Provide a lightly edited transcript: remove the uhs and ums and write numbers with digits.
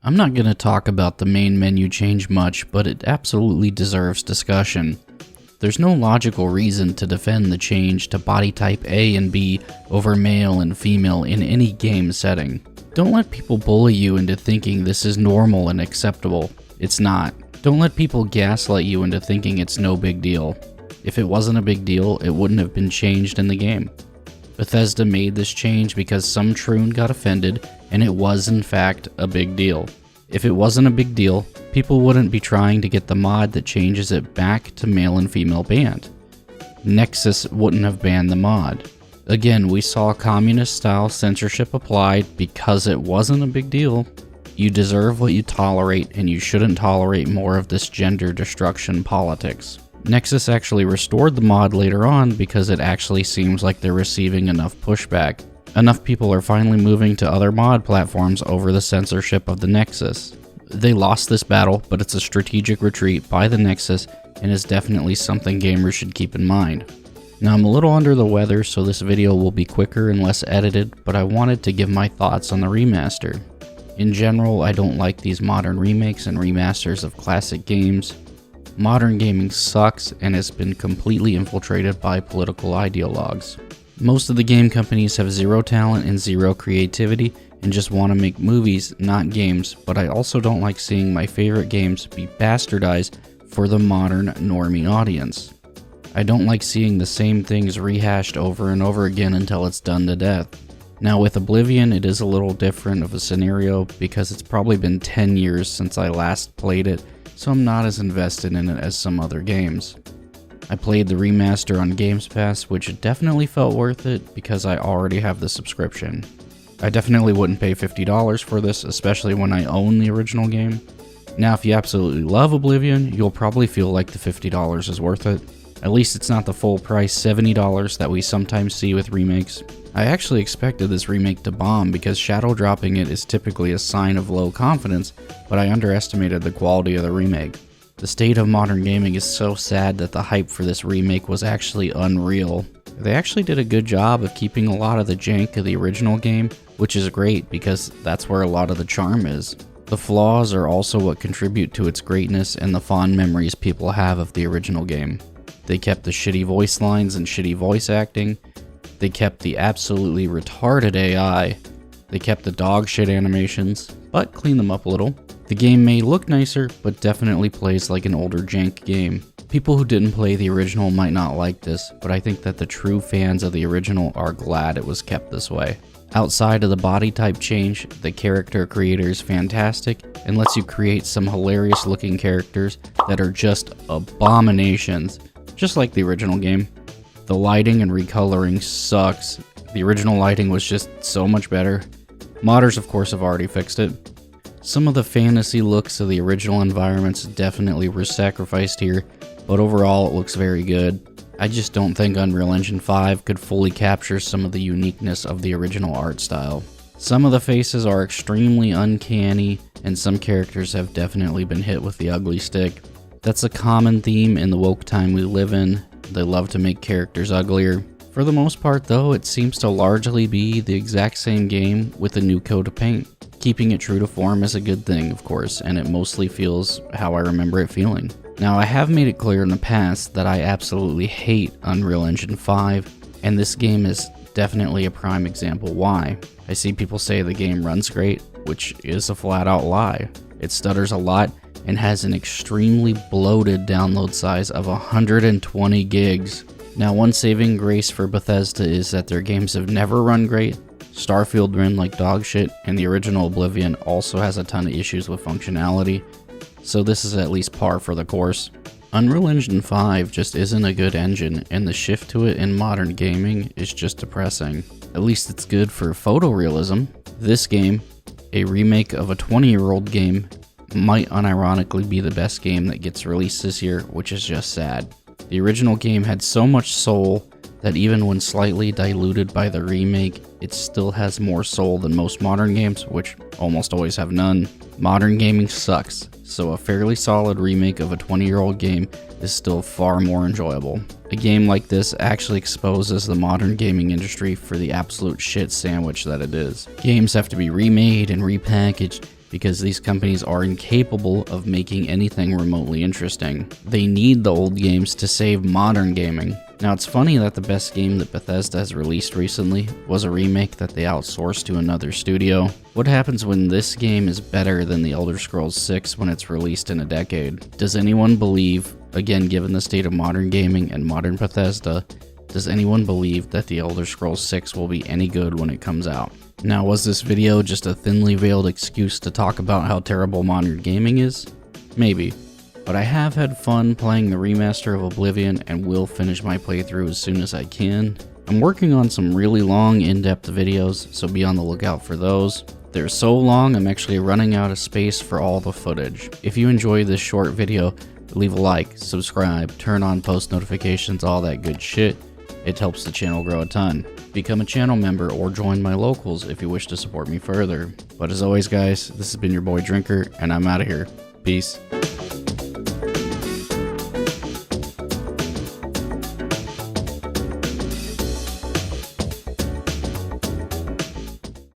I'm not going to talk about the main menu change much, but it absolutely deserves discussion. There's no logical reason to defend the change to body type A and B over male and female in any game setting. Don't let people bully you into thinking this is normal and acceptable. It's not. Don't let people gaslight you into thinking it's no big deal. If it wasn't a big deal, it wouldn't have been changed in the game. Bethesda made this change because some troon got offended, and it was in fact a big deal. If it wasn't a big deal, people wouldn't be trying to get the mod that changes it back to male and female banned. Nexus wouldn't have banned the mod. Again, we saw communist-style censorship applied because it wasn't a big deal. You deserve what you tolerate, and you shouldn't tolerate more of this gender destruction politics. Nexus actually restored the mod later on because it actually seems like they're receiving enough pushback. Enough people are finally moving to other mod platforms over the censorship of the Nexus. They lost this battle, but it's a strategic retreat by the Nexus and is definitely something gamers should keep in mind. Now, I'm a little under the weather, so this video will be quicker and less edited, but I wanted to give my thoughts on the remaster. In general, I don't like these modern remakes and remasters of classic games. Modern gaming sucks and has been completely infiltrated by political ideologues. Most of the game companies have zero talent and zero creativity and just want to make movies, not games, but I also don't like seeing my favorite games be bastardized for the modern normie audience. I don't like seeing the same things rehashed over and over again until it's done to death. Now with Oblivion, it is a little different of a scenario because it's probably been 10 years since I last played it, so I'm not as invested in it as some other games. I played the remaster on Games Pass, which definitely felt worth it because I already have the subscription. I definitely wouldn't pay $50 for this, especially when I own the original game. Now if you absolutely love Oblivion, you'll probably feel like the $50 is worth it. At least it's not the full price $70 that we sometimes see with remakes. I actually expected this remake to bomb because shadow dropping it is typically a sign of low confidence, but I underestimated the quality of the remake. The state of modern gaming is so sad that the hype for this remake was actually unreal. They actually did a good job of keeping a lot of the jank of the original game, which is great because that's where a lot of the charm is. The flaws are also what contribute to its greatness and the fond memories people have of the original game. They kept the shitty voice lines and shitty voice acting. They kept the absolutely retarded AI. They kept the dog shit animations, but cleaned them up a little. The game may look nicer, but definitely plays like an older jank game. People who didn't play the original might not like this, but I think that the true fans of the original are glad it was kept this way. Outside of the body type change, the character creator is fantastic and lets you create some hilarious looking characters that are just abominations, just like the original game. The lighting and recoloring sucks. The original lighting was just so much better. Modders, of course, have already fixed it. Some of the fantasy looks of the original environments definitely were sacrificed here, but overall it looks very good. I just don't think Unreal Engine 5 could fully capture some of the uniqueness of the original art style. Some of the faces are extremely uncanny, and some characters have definitely been hit with the ugly stick. That's a common theme in the woke time we live in. They love to make characters uglier. For the most part though, it seems to largely be the exact same game with a new coat of paint. Keeping it true to form is a good thing, of course, and it mostly feels how I remember it feeling. Now, I have made it clear in the past that I absolutely hate Unreal Engine 5, and this game is definitely a prime example why. I see people say the game runs great, which is a flat out lie. It stutters a lot and has an extremely bloated download size of 120 gigs. Now, one saving grace for Bethesda is that their games have never run great. Starfield ran like dog shit, and the original Oblivion also has a ton of issues with functionality, so this is at least par for the course. Unreal Engine 5 just isn't a good engine, and the shift to it in modern gaming is just depressing. At least it's good for photorealism. This game, a remake of a 20-year-old game, might unironically be the best game that gets released this year, which is just sad. The original game had so much soul that even when slightly diluted by the remake, it still has more soul than most modern games, which almost always have none. Modern gaming sucks, so a fairly solid remake of a 20-year-old game is still far more enjoyable. A game like this actually exposes the modern gaming industry for the absolute shit sandwich that it is. Games have to be remade and repackaged, because these companies are incapable of making anything remotely interesting. They need the old games to save modern gaming. Now, it's funny that the best game that Bethesda has released recently was a remake that they outsourced to another studio. What happens when this game is better than The Elder Scrolls 6 when it's released in a decade? Does anyone believe, again given the state of modern gaming and modern Bethesda, does anyone believe that The Elder Scrolls 6 will be any good when it comes out? Now, was this video just a thinly veiled excuse to talk about how terrible modern gaming is? Maybe. But I have had fun playing the remaster of Oblivion and will finish my playthrough as soon as I can. I'm working on some really long, in-depth videos, so be on the lookout for those. They're so long, I'm actually running out of space for all the footage. If you enjoyed this short video, leave a like, subscribe, turn on post notifications, all that good shit. It helps the channel grow a ton. Become a channel member or join my locals if you wish to support me further. But as always guys, this has been your boy Drinker, and I'm out of here. Peace.